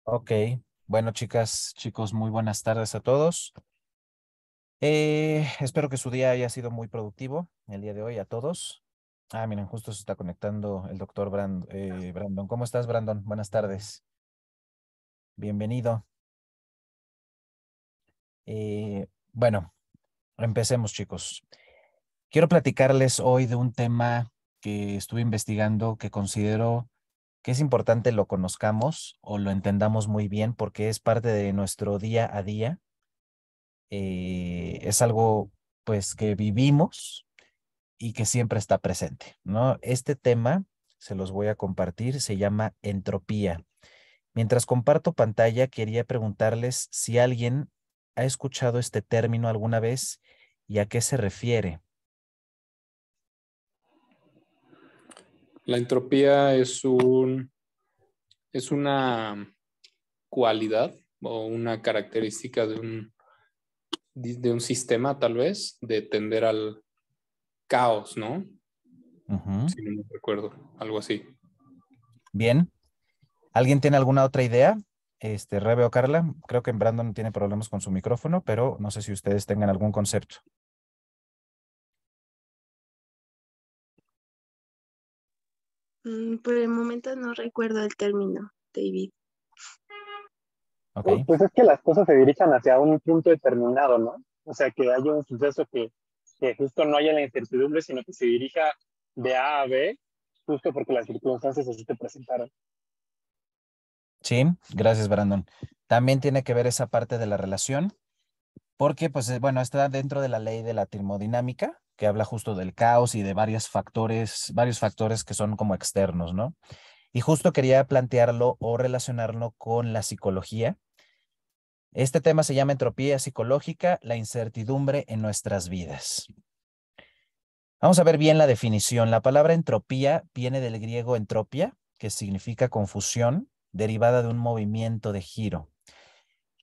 Ok, bueno chicas, chicos, muy buenas tardes a todos. Espero que su día haya sido muy productivo el día de hoy a todos. Miren, justo se está conectando el doctor Brandon. ¿Cómo estás, Brandon? Buenas tardes. Bienvenido. Bueno, empecemos chicos. Quiero platicarles hoy de un tema que estuve investigando que considero que es importante lo conozcamos o lo entendamos muy bien porque es parte de nuestro día a día. Es algo pues que vivimos y que siempre está presente, ¿no? Este tema se los voy a compartir, se llama entropía. Mientras comparto pantalla, quería preguntarles si alguien ha escuchado este término alguna vez y a qué se refiere. La entropía es una cualidad o una característica de un sistema, tal vez, de tender al caos, ¿no? Ujú. Si no me recuerdo, algo así. Bien, ¿alguien tiene alguna otra idea? Rebe o Carla, creo que Brandon tiene problemas con su micrófono, pero no sé si ustedes tengan algún concepto. Por el momento no recuerdo el término, David. Ok. Pues es que las cosas se dirijan hacia un punto determinado, ¿no? O sea, que haya un suceso que justo no haya la incertidumbre, sino que se dirija de A a B, justo porque las circunstancias así te presentaron. Sí, gracias, Brandon. También tiene que ver esa parte de la relación, porque, pues, bueno, está dentro de la ley de la termodinámica, que habla justo del caos y de varios factores que son como externos, ¿no? Y justo quería plantearlo o relacionarlo con la psicología. Este tema se llama entropía psicológica, la incertidumbre en nuestras vidas. Vamos a ver bien la definición. La palabra entropía viene del griego entropia, que significa confusión, derivada de un movimiento de giro.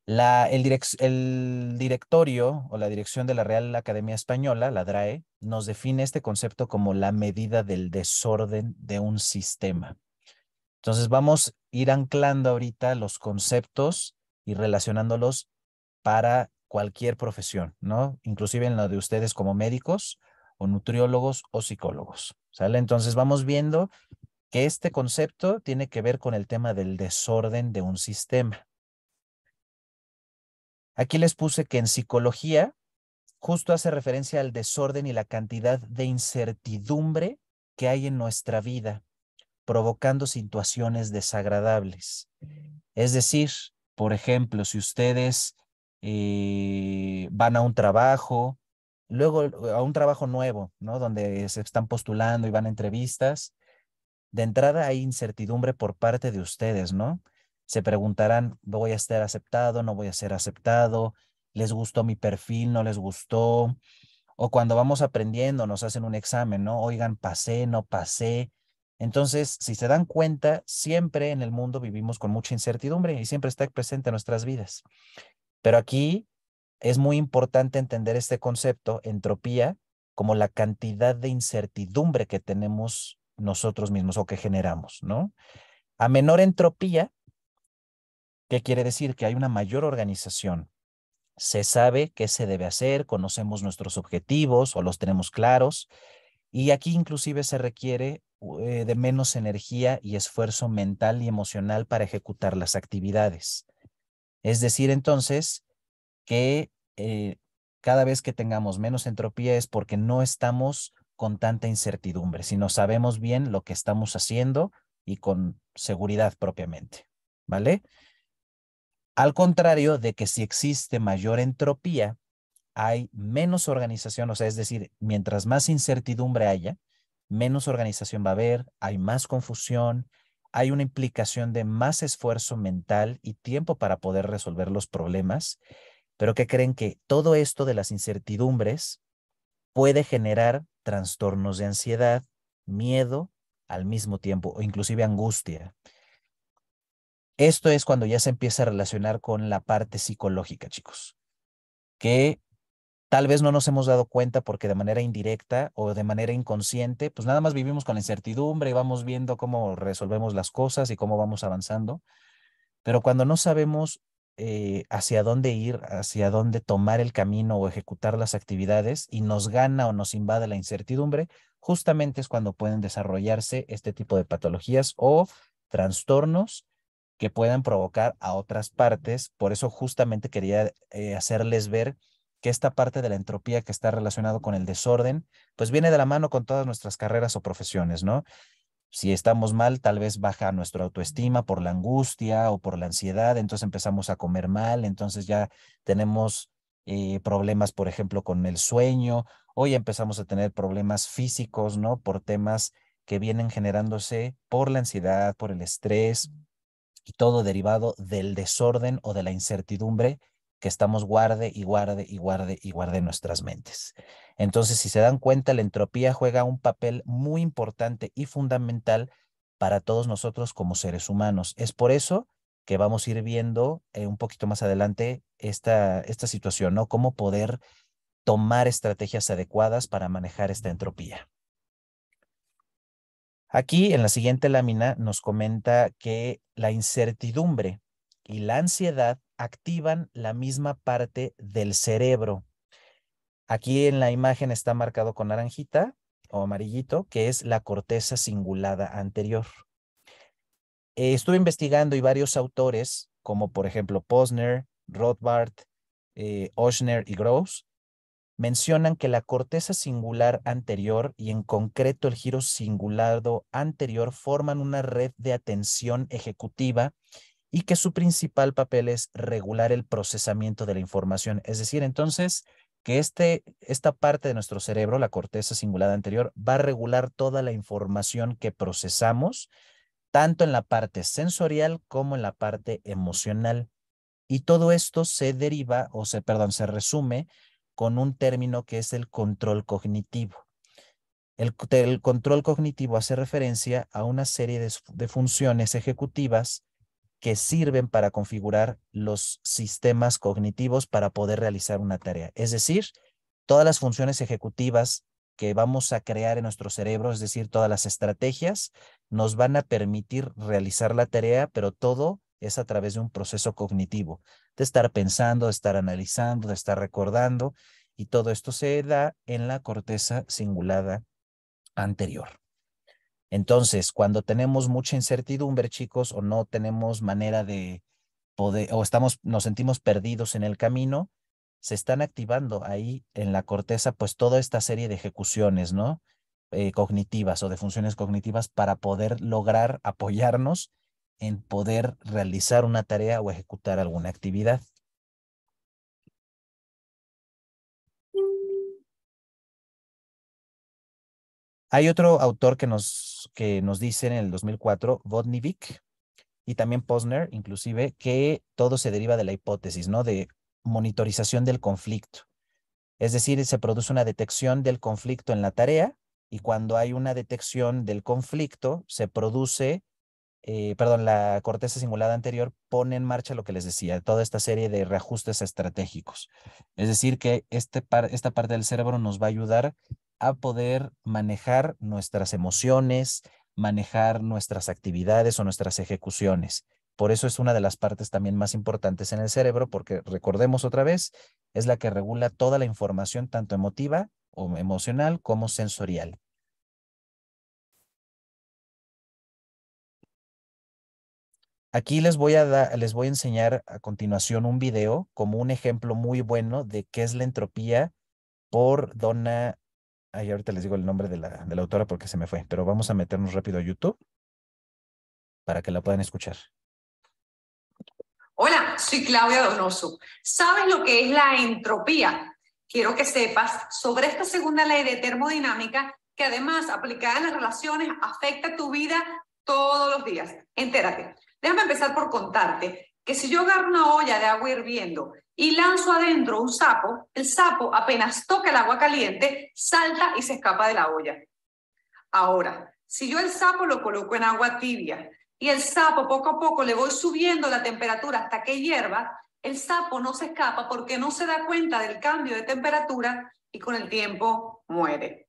El directorio o la dirección de la Real Academia Española, la DRAE, nos define este concepto como la medida del desorden de un sistema. Entonces vamos a ir anclando ahorita los conceptos y relacionándolos para cualquier profesión, ¿no? Inclusive en la de ustedes como médicos o nutriólogos o psicólogos, ¿sale? Entonces vamos viendo que este concepto tiene que ver con el tema del desorden de un sistema. Aquí les puse que en psicología justo hace referencia al desorden y la cantidad de incertidumbre que hay en nuestra vida, provocando situaciones desagradables. Es decir, por ejemplo, si ustedes van a un trabajo, luego a un trabajo nuevo, ¿no? Donde se están postulando y van a entrevistas, de entrada hay incertidumbre por parte de ustedes, ¿no? Se preguntarán, ¿voy a estar aceptado? ¿No voy a ser aceptado? ¿Les gustó mi perfil? ¿No les gustó? O cuando vamos aprendiendo, nos hacen un examen, ¿no? Oigan, pasé, no pasé. Entonces, si se dan cuenta, siempre en el mundo vivimos con mucha incertidumbre y siempre está presente en nuestras vidas. Pero aquí es muy importante entender este concepto, entropía, como la cantidad de incertidumbre que tenemos nosotros mismos o que generamos, ¿no? A menor entropía, ¿qué quiere decir? Que hay una mayor organización. Se sabe qué se debe hacer, conocemos nuestros objetivos o los tenemos claros, y aquí inclusive se requiere de menos energía y esfuerzo mental y emocional para ejecutar las actividades. Es decir, entonces, que cada vez que tengamos menos entropía es porque no estamos con tanta incertidumbre, sino sabemos bien lo que estamos haciendo y con seguridad propiamente, ¿vale? Al contrario de que si existe mayor entropía, hay menos organización, o sea, es decir, mientras más incertidumbre haya, menos organización va a haber, hay más confusión, hay una implicación de más esfuerzo mental y tiempo para poder resolver los problemas, pero que creen que todo esto de las incertidumbres puede generar trastornos de ansiedad, miedo al mismo tiempo o inclusive angustia. Esto es cuando ya se empieza a relacionar con la parte psicológica, chicos, que tal vez no nos hemos dado cuenta porque de manera indirecta o de manera inconsciente, pues nada más vivimos con la incertidumbre y vamos viendo cómo resolvemos las cosas y cómo vamos avanzando. Pero cuando no sabemos hacia dónde ir, hacia dónde tomar el camino o ejecutar las actividades y nos gana o nos invade la incertidumbre, justamente es cuando pueden desarrollarse este tipo de patologías o trastornos que puedan provocar a otras partes. Por eso justamente quería hacerles ver que esta parte de la entropía que está relacionado con el desorden, pues viene de la mano con todas nuestras carreras o profesiones, ¿no? Si estamos mal, tal vez baja nuestra autoestima por la angustia o por la ansiedad, entonces empezamos a comer mal, entonces ya tenemos problemas, por ejemplo, con el sueño, o ya empezamos a tener problemas físicos, ¿no? Por temas que vienen generándose por la ansiedad, por el estrés, y todo derivado del desorden o de la incertidumbre que estamos guarde y guarde y guarde y guarde en nuestras mentes. Entonces, si se dan cuenta, la entropía juega un papel muy importante y fundamental para todos nosotros como seres humanos. Es por eso que vamos a ir viendo un poquito más adelante esta situación, ¿no? Cómo poder tomar estrategias adecuadas para manejar esta entropía. Aquí en la siguiente lámina nos comenta que la incertidumbre y la ansiedad activan la misma parte del cerebro. Aquí en la imagen está marcado con naranjita o amarillito, que es la corteza cingulada anterior. Estuve investigando y varios autores, como por ejemplo Posner, Rothbard, Ochsner y Gross, mencionan que la corteza singular anterior y en concreto el giro cingulado anterior forman una red de atención ejecutiva y que su principal papel es regular el procesamiento de la información. Es decir, entonces, que esta parte de nuestro cerebro, la corteza cingulada anterior, va a regular toda la información que procesamos, tanto en la parte sensorial como en la parte emocional. Y todo esto se deriva, se resume con un término que es el control cognitivo. El control cognitivo hace referencia a una serie de funciones ejecutivas que sirven para configurar los sistemas cognitivos para poder realizar una tarea. Es decir, todas las funciones ejecutivas que vamos a crear en nuestro cerebro, es decir, todas las estrategias, nos van a permitir realizar la tarea, pero todo es a través de un proceso cognitivo, de estar pensando, de estar analizando, de estar recordando, y todo esto se da en la corteza cingulada anterior. Entonces, cuando tenemos mucha incertidumbre, chicos, o no tenemos manera de poder, o nos sentimos perdidos en el camino, se están activando ahí en la corteza, pues toda esta serie de ejecuciones, ¿no? Cognitivas o de funciones cognitivas para poder lograr apoyarnos en poder realizar una tarea o ejecutar alguna actividad. Hay otro autor que nos dice en el 2004, Vodnivic, y también Posner, inclusive, que todo se deriva de la hipótesis, ¿no? De monitorización del conflicto. Es decir, se produce una detección del conflicto en la tarea y cuando hay una detección del conflicto, se produce, la corteza cingulada anterior pone en marcha lo que les decía, toda esta serie de reajustes estratégicos. Es decir, que esta parte del cerebro nos va a ayudar a poder manejar nuestras emociones, manejar nuestras actividades o nuestras ejecuciones. Por eso es una de las partes también más importantes en el cerebro, porque recordemos otra vez, es la que regula toda la información, tanto emotiva o emocional como sensorial. Aquí les voy a enseñar a continuación un video como un ejemplo muy bueno de qué es la entropía por Donna. Ay, ahorita les digo el nombre de la autora porque se me fue, pero vamos a meternos rápido a YouTube para que la puedan escuchar. Hola, soy Claudia Donoso. ¿Sabes lo que es la entropía? Quiero que sepas sobre esta segunda ley de termodinámica que además aplicada en las relaciones afecta tu vida todos los días. Entérate. Déjame empezar por contarte que si yo agarro una olla de agua hirviendo y lanzo adentro un sapo, el sapo apenas toca el agua caliente, salta y se escapa de la olla. Ahora, si yo el sapo lo coloco en agua tibia y el sapo poco a poco le voy subiendo la temperatura hasta que hierva, el sapo no se escapa porque no se da cuenta del cambio de temperatura y con el tiempo muere.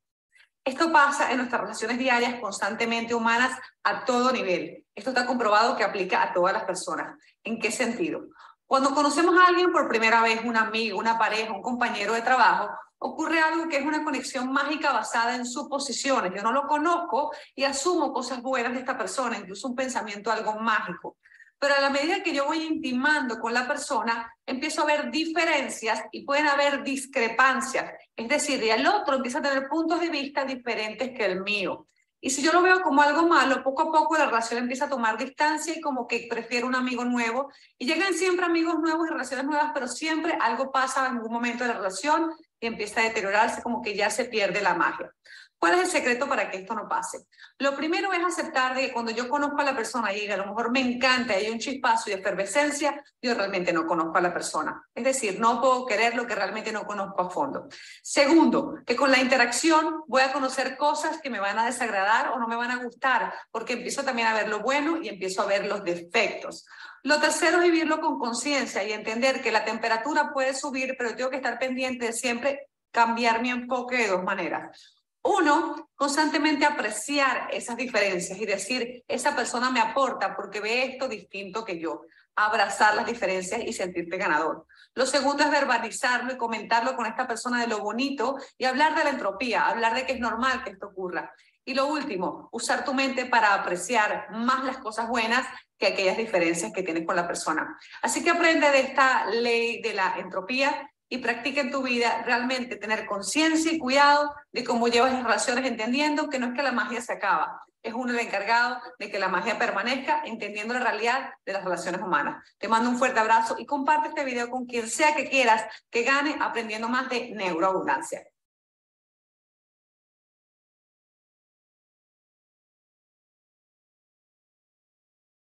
Esto pasa en nuestras relaciones diarias constantemente humanas a todo nivel. Esto está comprobado que aplica a todas las personas. ¿En qué sentido? Cuando conocemos a alguien por primera vez, un amigo, una pareja, un compañero de trabajo, ocurre algo que es una conexión mágica basada en suposiciones. Yo no lo conozco y asumo cosas buenas de esta persona, incluso un pensamiento algo mágico. Pero a la medida que yo voy intimando con la persona, empiezo a ver diferencias y pueden haber discrepancias. Es decir, el otro empieza a tener puntos de vista diferentes que el mío. Y si yo lo veo como algo malo, poco a poco la relación empieza a tomar distancia y como que prefiero un amigo nuevo. Y llegan siempre amigos nuevos y relaciones nuevas, pero siempre algo pasa en algún momento de la relación y empieza a deteriorarse, como que ya se pierde la magia. ¿Cuál es el secreto para que esto no pase? Lo primero es aceptar de que cuando yo conozco a la persona y a lo mejor me encanta y hay un chispazo y efervescencia, yo realmente no conozco a la persona. Es decir, no puedo querer lo que realmente no conozco a fondo. Segundo, que con la interacción voy a conocer cosas que me van a desagradar o no me van a gustar, porque empiezo también a ver lo bueno y empiezo a ver los defectos. Lo tercero es vivirlo con conciencia y entender que la temperatura puede subir, pero tengo que estar pendiente de siempre cambiar mi enfoque de dos maneras. Uno, constantemente apreciar esas diferencias y decir, esa persona me aporta porque ve esto distinto que yo. Abrazar las diferencias y sentirte ganador. Lo segundo es verbalizarlo y comentarlo con esta persona de lo bonito y hablar de la entropía, hablar de que es normal que esto ocurra. Y lo último, usar tu mente para apreciar más las cosas buenas que aquellas diferencias que tienes con la persona. Así que aprende de esta ley de la entropía y practica en tu vida realmente tener conciencia y cuidado de cómo llevas las relaciones, entendiendo que no es que la magia se acaba, es uno el encargado de que la magia permanezca, entendiendo la realidad de las relaciones humanas. Te mando un fuerte abrazo y comparte este video con quien sea que quieras que gane aprendiendo más de neuroabundancia.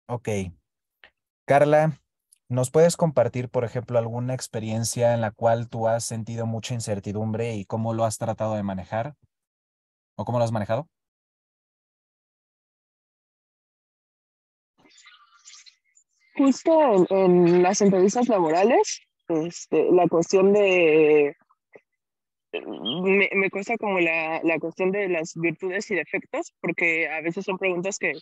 Ok. Carla, ¿nos puedes compartir, por ejemplo, alguna experiencia en la cual tú has sentido mucha incertidumbre y cómo lo has tratado de manejar? ¿O cómo lo has manejado? Justo en las entrevistas laborales, la cuestión de, me cuesta como la cuestión de las virtudes y defectos, porque a veces son preguntas que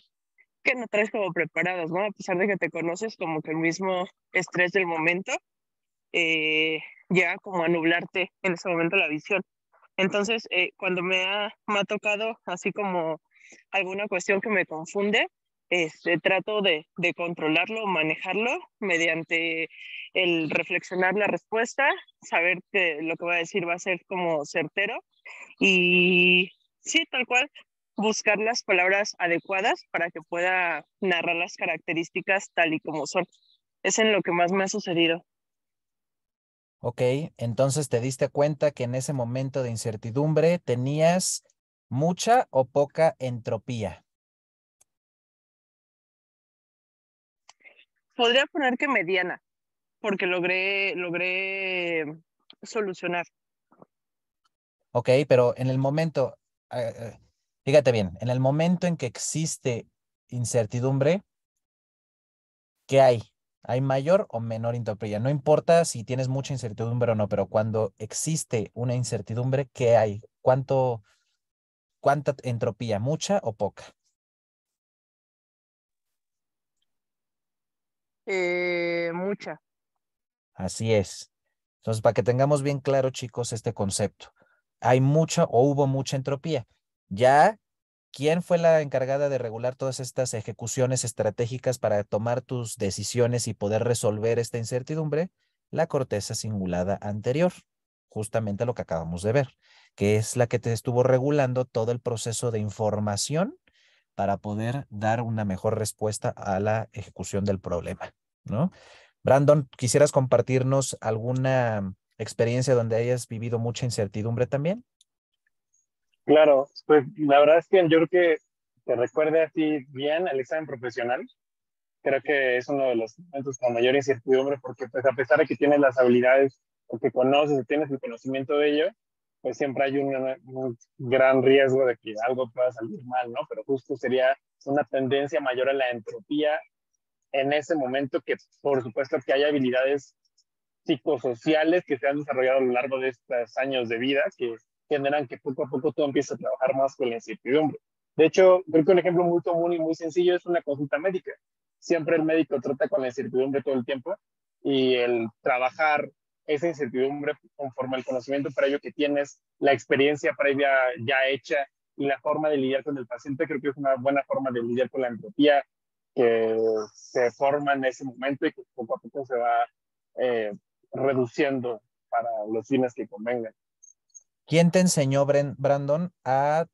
no traes como preparadas, ¿no? A pesar de que te conoces, como que el mismo estrés del momento eh, llega como a nublarte en ese momento la visión. Entonces, cuando me ha tocado así como alguna cuestión que me confunde, trato de controlarlo, manejarlo mediante el reflexionar la respuesta, saber que lo que voy a decir va a ser como certero y sí, tal cual, buscar las palabras adecuadas para que pueda narrar las características tal y como son. Es en lo que más me ha sucedido. Ok, entonces te diste cuenta que en ese momento de incertidumbre tenías mucha o poca entropía. Podría poner que mediana, porque logré solucionar. Ok, pero en el momento, fíjate bien, en el momento en que existe incertidumbre, ¿qué hay? ¿Hay mayor o menor entropía? No importa si tienes mucha incertidumbre o no, pero cuando existe una incertidumbre, ¿qué hay? ¿Cuánta entropía? ¿Mucha o poca? Mucha. Así es. Entonces, para que tengamos bien claro, chicos, este concepto. Hay mucha o hubo mucha entropía. Ya, ¿quién fue la encargada de regular todas estas ejecuciones estratégicas para tomar tus decisiones y poder resolver esta incertidumbre? La corteza cingulada anterior, justamente lo que acabamos de ver, que es la que te estuvo regulando todo el proceso de información para poder dar una mejor respuesta a la ejecución del problema, ¿no? Brandon, ¿quisieras compartirnos alguna experiencia donde hayas vivido mucha incertidumbre también? Claro, pues la verdad es que yo creo que recuerde así bien el examen profesional. Creo que es uno de los momentos con mayor incertidumbre porque pues a pesar de que tienes las habilidades o que conoces o tienes el conocimiento de ello, pues siempre hay un gran riesgo de que algo pueda salir mal, ¿no? Pero justo sería una tendencia mayor a la entropía en ese momento que por supuesto que hay habilidades psicosociales que se han desarrollado a lo largo de estos años de vida que generan que poco a poco tú empieces a trabajar más con la incertidumbre. De hecho, creo que un ejemplo muy común y muy sencillo es una consulta médica. Siempre el médico trata con la incertidumbre todo el tiempo y el trabajar esa incertidumbre conforme al conocimiento previo que tienes, la experiencia previa ya hecha y la forma de lidiar con el paciente, creo que es una buena forma de lidiar con la entropía que se forma en ese momento y que poco a poco se va reduciendo para los fines que convengan. ¿Quién te enseñó, Brandon, a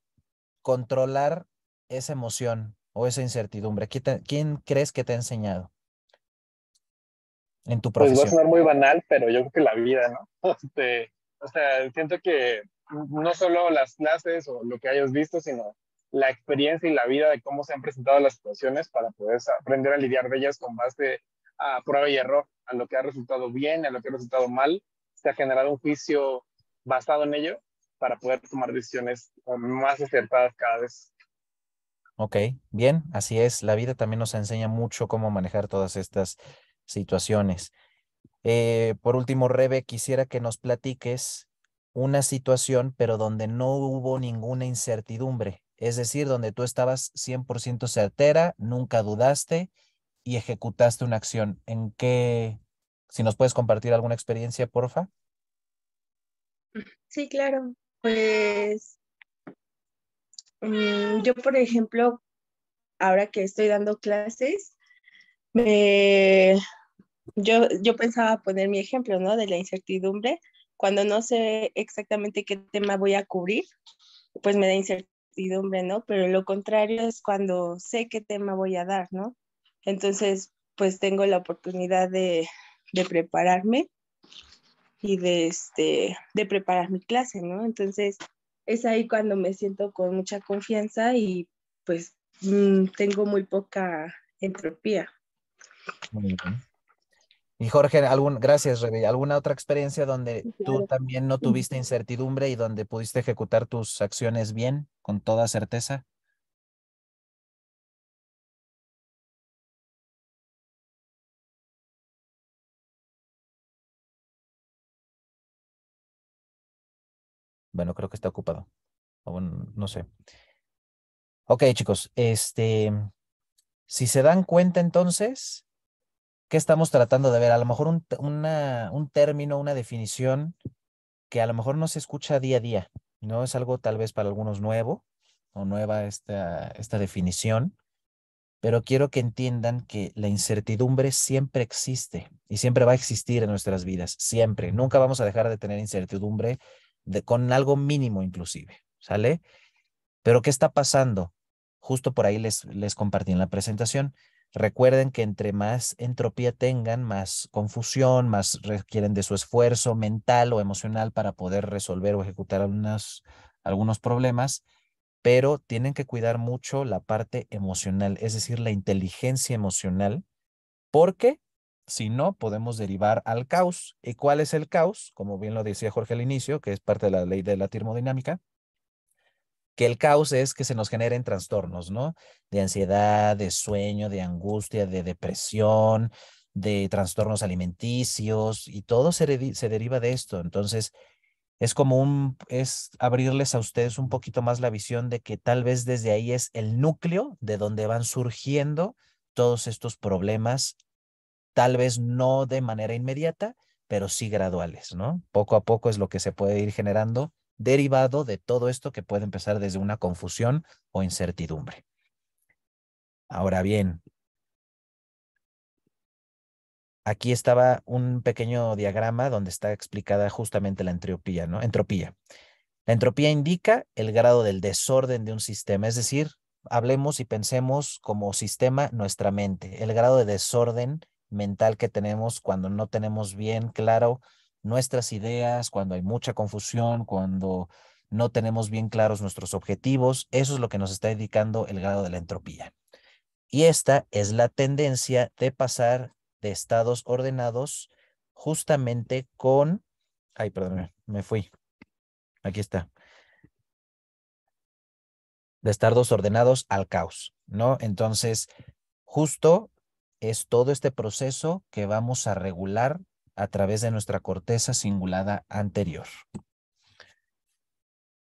controlar esa emoción o esa incertidumbre? ¿Quién crees que te ha enseñado en tu Pues va a profesión? sonar muy banal, pero yo creo que la vida, ¿no? O sea, siento que no solo las clases o lo que hayas visto, sino la experiencia y la vida de cómo se han presentado las situaciones para poder aprender a lidiar de ellas con base a prueba y error, a lo que ha resultado bien, a lo que ha resultado mal. Se ha generado un juicio basado en ello para poder tomar decisiones más acertadas cada vez. Ok, bien, así es. La vida también nos enseña mucho cómo manejar todas estas situaciones. Por último, Rebe, quisiera que nos platiques una situación, pero donde no hubo ninguna incertidumbre. Es decir, donde tú estabas 100% certera, nunca dudaste y ejecutaste una acción. ¿En qué? Si nos puedes compartir alguna experiencia, porfa. Sí, claro. Pues yo, por ejemplo, ahora que estoy dando clases, me, yo pensaba poner mi ejemplo, ¿no? De la incertidumbre. Cuando no sé exactamente qué tema voy a cubrir, pues me da incertidumbre, ¿no? Pero lo contrario es cuando sé qué tema voy a dar, ¿no? Entonces, pues tengo la oportunidad de prepararme y de preparar mi clase, ¿no? Entonces, es ahí cuando me siento con mucha confianza y pues tengo muy poca entropía. Muy bien. Y Jorge, gracias, Rebe. ¿Alguna otra experiencia donde tú Claro. también no tuviste incertidumbre y donde pudiste ejecutar tus acciones bien, con toda certeza? Bueno, creo que está ocupado. O bueno, no sé. Ok, chicos, si se dan cuenta entonces, ¿qué estamos tratando de ver? A lo mejor un término, una definición que a lo mejor no se escucha día a día, ¿no? Es algo tal vez para algunos nuevo o nueva esta definición, pero quiero que entiendan que la incertidumbre siempre existe y siempre va a existir en nuestras vidas, siempre. Nunca vamos a dejar de tener incertidumbre con algo mínimo inclusive, ¿sale? Pero ¿qué está pasando? Justo por ahí les compartí en la presentación. Recuerden que entre más entropía tengan, más confusión, más requieren de su esfuerzo mental o emocional para poder resolver o ejecutar algunos problemas, pero tienen que cuidar mucho la parte emocional, es decir, la inteligencia emocional, porque si no, podemos derivar al caos. ¿Y cuál es el caos? Como bien lo decía Jorge al inicio, que es parte de la ley de la termodinámica, que el caos es que se nos generen trastornos, ¿no? De ansiedad, de sueño, de angustia, de depresión, de trastornos alimenticios, y todo se deriva de esto. Entonces, es como es abrirles a ustedes un poquito más la visión de que tal vez desde ahí es el núcleo de donde van surgiendo todos estos problemas, tal vez no de manera inmediata, pero sí graduales, ¿no? Poco a poco es lo que se puede ir generando derivado de todo esto que puede empezar desde una confusión o incertidumbre. Ahora bien, aquí estaba un pequeño diagrama donde está explicada justamente la entropía, ¿no? Entropía. La entropía indica el grado del desorden de un sistema, es decir, hablemos y pensemos como sistema nuestra mente, el grado de desorden mental que tenemos cuando no tenemos bien claro nuestras ideas, cuando hay mucha confusión, cuando no tenemos bien claros nuestros objetivos, eso es lo que nos está indicando el grado de la entropía. Y esta es la tendencia de pasar de estados ordenados justamente con, ay, perdón, me fui, aquí está, de estar desordenados al caos, ¿no? Entonces, justo es todo este proceso que vamos a regular a través de nuestra corteza cingulada anterior.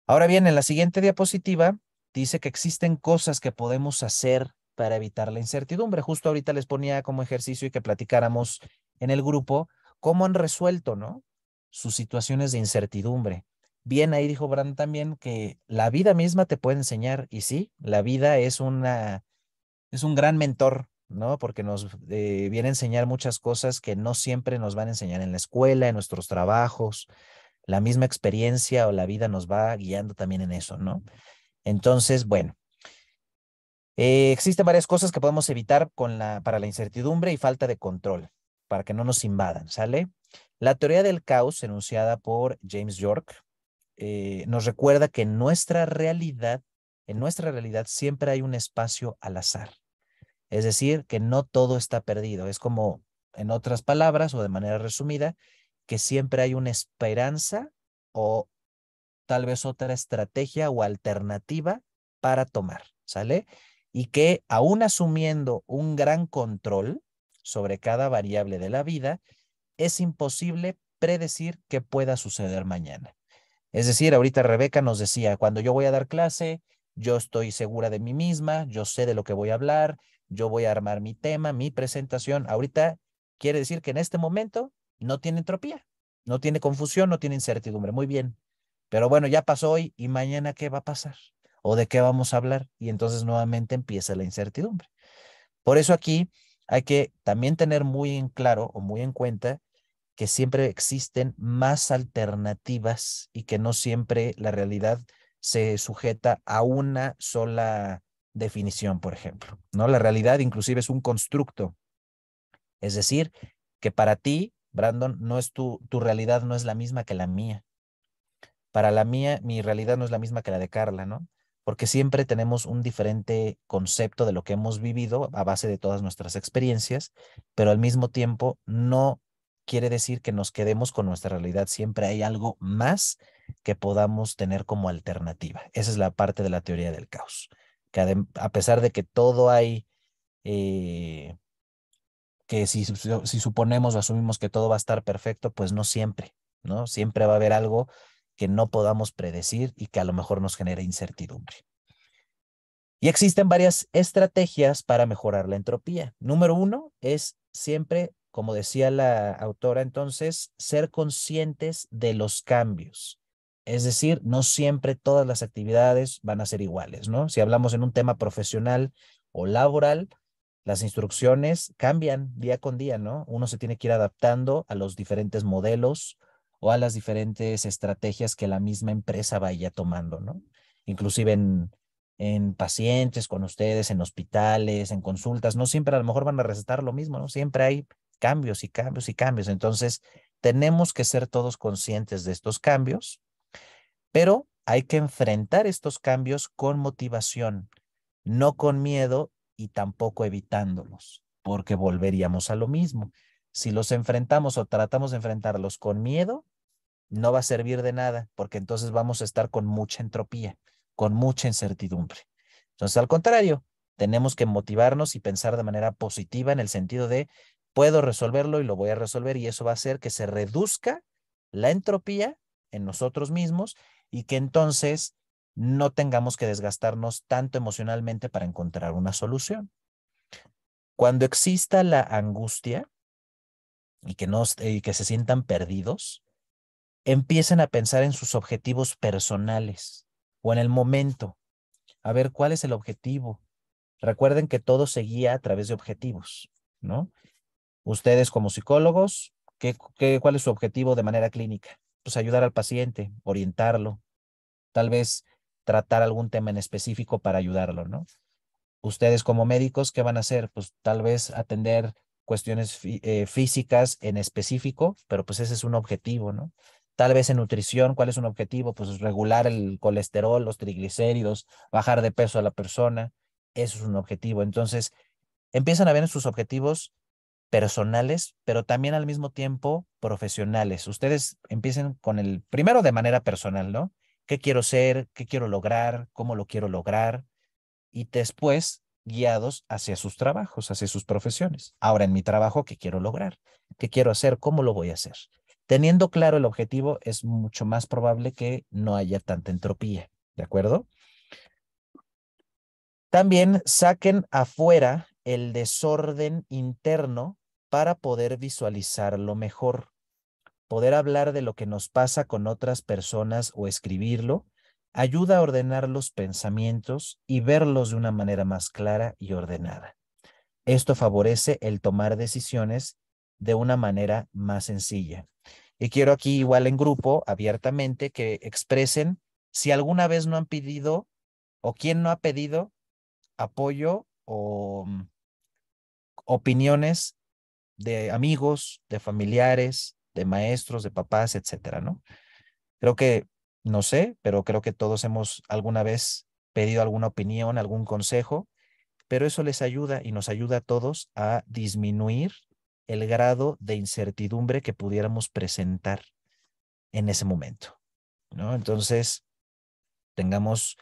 Ahora bien, en la siguiente diapositiva dice que existen cosas que podemos hacer para evitar la incertidumbre. Justo ahorita les ponía como ejercicio y que platicáramos en el grupo cómo han resuelto, ¿no? Sus situaciones de incertidumbre. Bien, ahí dijo Brand también que la vida misma te puede enseñar, y sí, la vida es un gran mentor, ¿no? Porque nos viene a enseñar muchas cosas que no siempre nos van a enseñar en la escuela, en nuestros trabajos. La misma experiencia o la vida nos va guiando también en eso, ¿no? Entonces, bueno, existen varias cosas que podemos evitar para la incertidumbre y falta de control, para que no nos invadan, ¿sale? La teoría del caos, enunciada por James York, nos recuerda que en nuestra realidad siempre hay un espacio al azar. Es decir, que no todo está perdido. Es como, en otras palabras o de manera resumida, que siempre hay una esperanza o tal vez otra estrategia o alternativa para tomar, ¿sale? Y que aún asumiendo un gran control sobre cada variable de la vida, es imposible predecir qué pueda suceder mañana. Es decir, ahorita Rebeca nos decía, cuando yo voy a dar clase, yo estoy segura de mí misma, yo sé de lo que voy a hablar, yo voy a armar mi tema, mi presentación. Ahorita quiere decir que en este momento no tiene entropía, no tiene confusión, no tiene incertidumbre. Muy bien. Pero bueno, ya pasó hoy y mañana ¿qué va a pasar? ¿O de qué vamos a hablar? Y entonces nuevamente empieza la incertidumbre. Por eso aquí hay que también tener muy en claro o muy en cuenta que siempre existen más alternativas y que no siempre la realidad se sujeta a una sola definición, por ejemplo, ¿no? La realidad inclusive es un constructo, es decir, que para ti, Brandon, no es tu realidad no es la misma que la mía. Para la mía, mi realidad no es la misma que la de Carla, ¿no? Porque siempre tenemos un diferente concepto de lo que hemos vivido a base de todas nuestras experiencias, pero al mismo tiempo no quiere decir que nos quedemos con nuestra realidad. Siempre hay algo más que podamos tener como alternativa. Esa es la parte de la teoría del caos, que a pesar de que todo hay, eh, que si suponemos o asumimos que todo va a estar perfecto, pues no siempre, ¿no? Siempre va a haber algo que no podamos predecir y que a lo mejor nos genere incertidumbre. Y existen varias estrategias para mejorar la entropía. Número uno es siempre, como decía la autora entonces, ser conscientes de los cambios. Es decir, no siempre todas las actividades van a ser iguales, ¿no? Si hablamos en un tema profesional o laboral, las instrucciones cambian día con día, ¿no? Uno se tiene que ir adaptando a los diferentes modelos o a las diferentes estrategias que la misma empresa vaya tomando, ¿no? Inclusive en pacientes con ustedes, en hospitales, en consultas, no siempre a lo mejor van a recetar lo mismo, ¿no? Siempre hay cambios y cambios y cambios. Entonces, tenemos que ser todos conscientes de estos cambios, pero hay que enfrentar estos cambios con motivación, no con miedo y tampoco evitándolos, porque volveríamos a lo mismo. Si los enfrentamos o tratamos de enfrentarlos con miedo, no va a servir de nada, porque entonces vamos a estar con mucha entropía, con mucha incertidumbre. Entonces, al contrario, tenemos que motivarnos y pensar de manera positiva en el sentido de, puedo resolverlo y lo voy a resolver, y eso va a hacer que se reduzca la entropía en nosotros mismos y que entonces no tengamos que desgastarnos tanto emocionalmente para encontrar una solución. Cuando exista la angustia y que se sientan perdidos, empiecen a pensar en sus objetivos personales o en el momento, a ver cuál es el objetivo. Recuerden que todo se guía a través de objetivos, ¿no? Ustedes como psicólogos, ¿cuál es su objetivo de manera clínica? Pues ayudar al paciente, orientarlo, tal vez tratar algún tema en específico para ayudarlo, ¿no? Ustedes como médicos, ¿qué van a hacer? Pues tal vez atender cuestiones físicas en específico, pero pues ese es un objetivo, ¿no? Tal vez en nutrición, ¿cuál es un objetivo? Pues regular el colesterol, los triglicéridos, bajar de peso a la persona. Eso es un objetivo. Entonces, empiezan a ver sus objetivos personales, pero también al mismo tiempo profesionales. Ustedes empiecen con el primero de manera personal, ¿no? ¿Qué quiero ser? ¿Qué quiero lograr? ¿Cómo lo quiero lograr? Y después guiados hacia sus trabajos, hacia sus profesiones. Ahora, en mi trabajo, ¿qué quiero lograr? ¿Qué quiero hacer? ¿Cómo lo voy a hacer? Teniendo claro el objetivo, es mucho más probable que no haya tanta entropía, ¿de acuerdo? También saquen afuera el desorden interno para poder visualizarlo mejor, poder hablar de lo que nos pasa con otras personas o escribirlo, ayuda a ordenar los pensamientos y verlos de una manera más clara y ordenada. Esto favorece el tomar decisiones de una manera más sencilla. Y quiero aquí igual en grupo, abiertamente, que expresen si alguna vez no han pedido o quién no ha pedido apoyo o opiniones de amigos, de familiares, de maestros, de papás, etcétera, ¿no? Creo que, no sé, pero creo que todos hemos alguna vez pedido alguna opinión, algún consejo, pero eso les ayuda y nos ayuda a todos a disminuir el grado de incertidumbre que pudiéramos presentar en ese momento, ¿no? Entonces, tengamos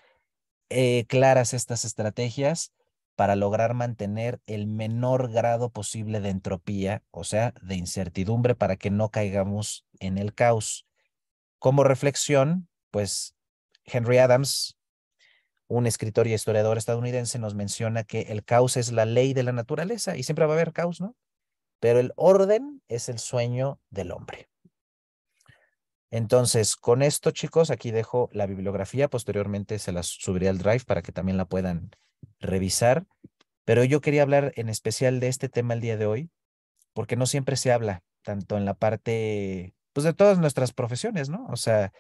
claras estas estrategias para lograr mantener el menor grado posible de entropía, o sea, de incertidumbre, para que no caigamos en el caos. Como reflexión, pues Henry Adams, un escritor y historiador estadounidense, nos menciona que el caos es la ley de la naturaleza y siempre va a haber caos, ¿no? Pero el orden es el sueño del hombre. Entonces, con esto, chicos, aquí dejo la bibliografía. Posteriormente se las subiré al Drive para que también la puedan revisar. Pero yo quería hablar en especial de este tema el día de hoy, porque no siempre se habla, tanto en la parte, pues de todas nuestras profesiones, ¿no? O sea,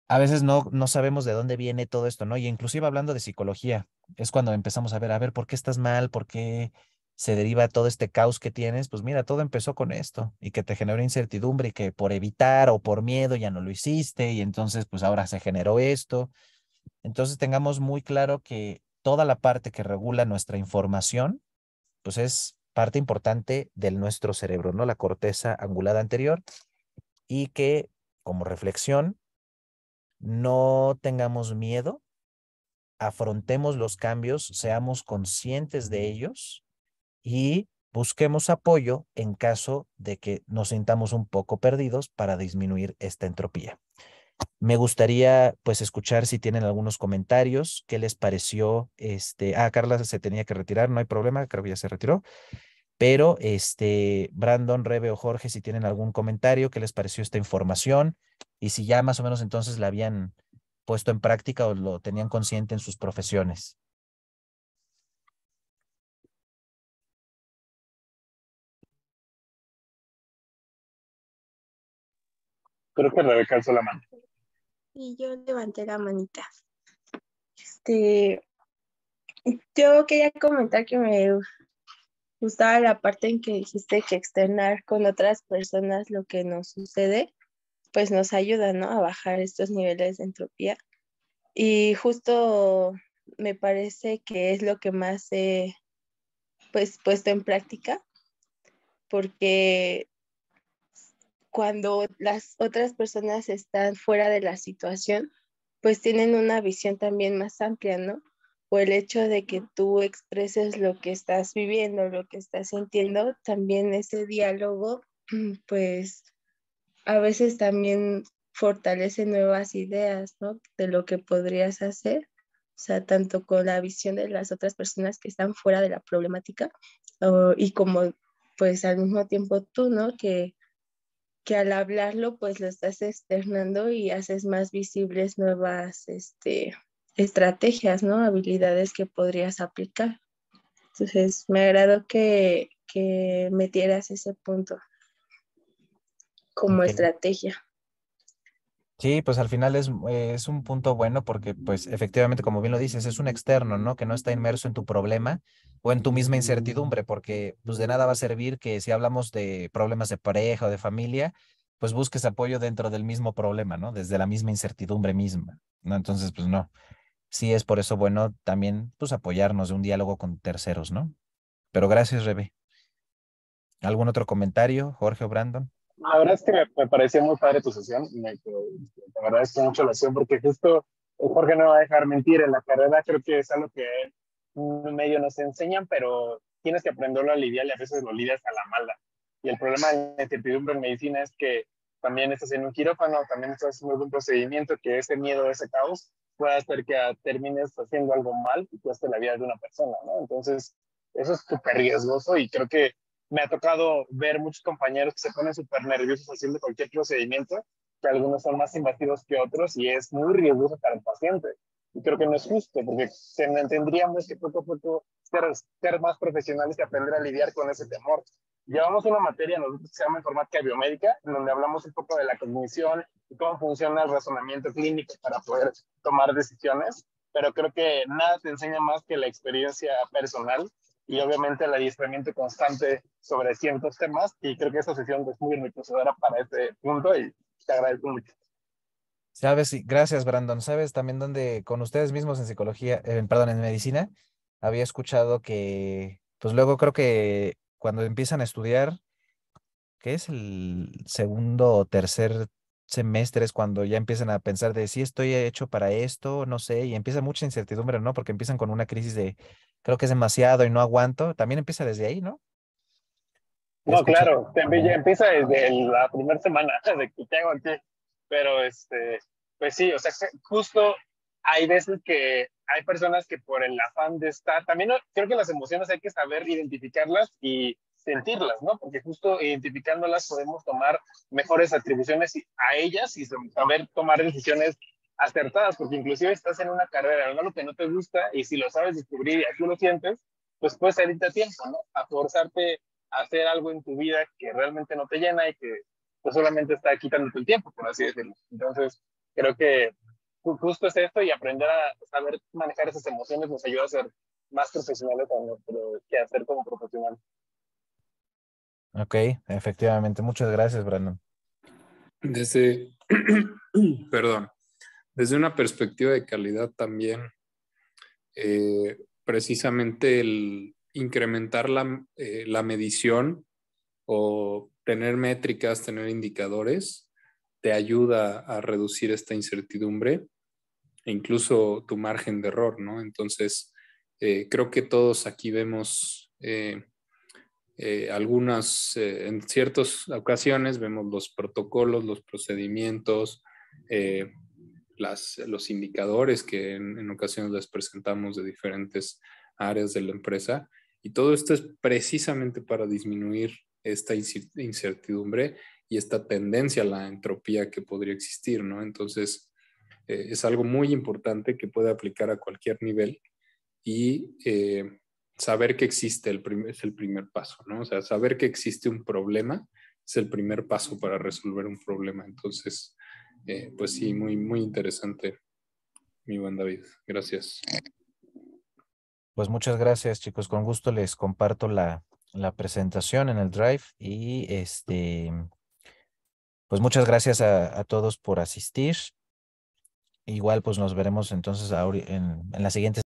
a veces no sabemos de dónde viene todo esto, ¿no? Y inclusive hablando de psicología, es cuando empezamos a ver, ¿por qué estás mal? ¿Por qué se deriva todo este caos que tienes? Pues mira, todo empezó con esto y que te generó incertidumbre y que por evitar o por miedo ya no lo hiciste y entonces pues ahora se generó esto. Entonces tengamos muy claro que toda la parte que regula nuestra información, pues es parte importante de nuestro cerebro, ¿no? La corteza angulada anterior y que como reflexión no tengamos miedo, afrontemos los cambios, seamos conscientes de ellos y busquemos apoyo en caso de que nos sintamos un poco perdidos para disminuir esta entropía. Me gustaría pues escuchar si tienen algunos comentarios, qué les pareció, Carla se tenía que retirar, no hay problema, creo que ya se retiró, pero Brandon, Rebe o Jorge, si tienen algún comentario, qué les pareció esta información y si ya más o menos entonces la habían puesto en práctica o lo tenían consciente en sus profesiones. Creo que Rebeca alzó la mano. Y yo levanté la manita. Yo quería comentar que me gustaba la parte en que dijiste que externar con otras personas lo que nos sucede, pues nos ayuda, ¿no? A bajar estos niveles de entropía. Y justo me parece que es lo que más he pues puesto en práctica, porque cuando las otras personas están fuera de la situación, pues tienen una visión también más amplia, ¿no? O el hecho de que tú expreses lo que estás viviendo, lo que estás sintiendo, también ese diálogo, pues a veces también fortalece nuevas ideas, ¿no? De lo que podrías hacer, o sea, tanto con la visión de las otras personas que están fuera de la problemática, y como pues al mismo tiempo tú, ¿no? Que al hablarlo pues lo estás externando y haces más visibles nuevas estrategias, ¿no? Habilidades que podrías aplicar. Entonces, me agradó que metieras ese punto como Ok. estrategia. Sí, pues al final es un punto bueno porque pues efectivamente, como bien lo dices, es un externo, ¿no? Que no está inmerso en tu problema o en tu misma incertidumbre, porque pues de nada va a servir que si hablamos de problemas de pareja o de familia, pues busques apoyo dentro del mismo problema, ¿no? Desde la misma incertidumbre misma, ¿no? Entonces, pues no. Sí es por eso bueno también pues apoyarnos de un diálogo con terceros, ¿no? Pero gracias, Rebe. ¿Algún otro comentario, Jorge o Brandon? La verdad es que me pareció muy padre tu sesión. Te agradezco mucho la sesión porque justo Jorge no me va a dejar mentir. En la carrera creo que es algo que medio nos enseñan, pero tienes que aprenderlo a lidiar y a veces lo lidias a la mala. Y el problema de la incertidumbre en medicina es que también estás en un quirófano, también estás haciendo un procedimiento que ese miedo, ese caos, puede hacer que termines haciendo algo mal y cueste la vida de una persona, ¿no? Entonces, eso es súper riesgoso y creo que me ha tocado ver muchos compañeros que se ponen súper nerviosos haciendo cualquier procedimiento, que algunos son más invasivos que otros y es muy riesgoso para el paciente. Y creo que no es justo, porque tendríamos que poco a poco ser más profesionales y aprender a lidiar con ese temor. Llevamos una materia nosotros que se llama informática biomédica, en donde hablamos un poco de la cognición y cómo funciona el razonamiento clínico para poder tomar decisiones, pero creo que nada te enseña más que la experiencia personal y obviamente el adiestramiento constante sobre ciertos temas, y creo que esta sesión es muy enriquecedora para este punto y te agradezco mucho. Sabes, gracias, Brandon. Sabes también donde con ustedes mismos en psicología, perdón, en medicina, había escuchado que, pues luego creo que cuando empiezan a estudiar, que es el segundo o tercer semestre, es cuando ya empiezan a pensar de si estoy hecho para esto, no sé, y empieza mucha incertidumbre, ¿no? Porque empiezan con una crisis de, creo que es demasiado y no aguanto. También empieza desde ahí, ¿no? No, claro, empieza desde la primera semana de que tengo aquí, pero pues sí, o sea, justo hay veces que hay personas que por el afán de estar, también creo que las emociones hay que saber identificarlas y sentirlas, ¿no? Porque justo identificándolas podemos tomar mejores atribuciones a ellas y saber tomar decisiones acertadas, porque inclusive estás en una carrera, ¿no? Lo que no te gusta, y si lo sabes descubrir y así lo sientes, pues puedes salirte a tiempo, ¿no? A forzarte hacer algo en tu vida que realmente no te llena y que pues solamente está quitándote el tiempo, por así decirlo. Entonces, creo que justo es esto, y aprender a saber manejar esas emociones nos ayuda a ser más profesionales a nuestro quehacer como profesional. Ok, efectivamente. Muchas gracias, Brandon. Desde, perdón, desde una perspectiva de calidad también, precisamente el incrementar la medición o tener métricas, tener indicadores, te ayuda a reducir esta incertidumbre e incluso tu margen de error, ¿no? Entonces, creo que todos aquí vemos en ciertas ocasiones vemos los protocolos, los procedimientos, los indicadores que en ocasiones les presentamos de diferentes áreas de la empresa, y todo esto es precisamente para disminuir esta incertidumbre y esta tendencia a la entropía que podría existir, ¿no? Entonces, es algo muy importante que puede aplicar a cualquier nivel, y saber que existe es el primer paso, ¿no? O sea, saber que existe un problema es el primer paso para resolver un problema. Entonces, pues sí, muy, muy interesante, mi buen David. Gracias. Pues muchas gracias, chicos. Con gusto les comparto la presentación en el Drive y pues muchas gracias a todos por asistir. Igual pues nos veremos entonces en la siguiente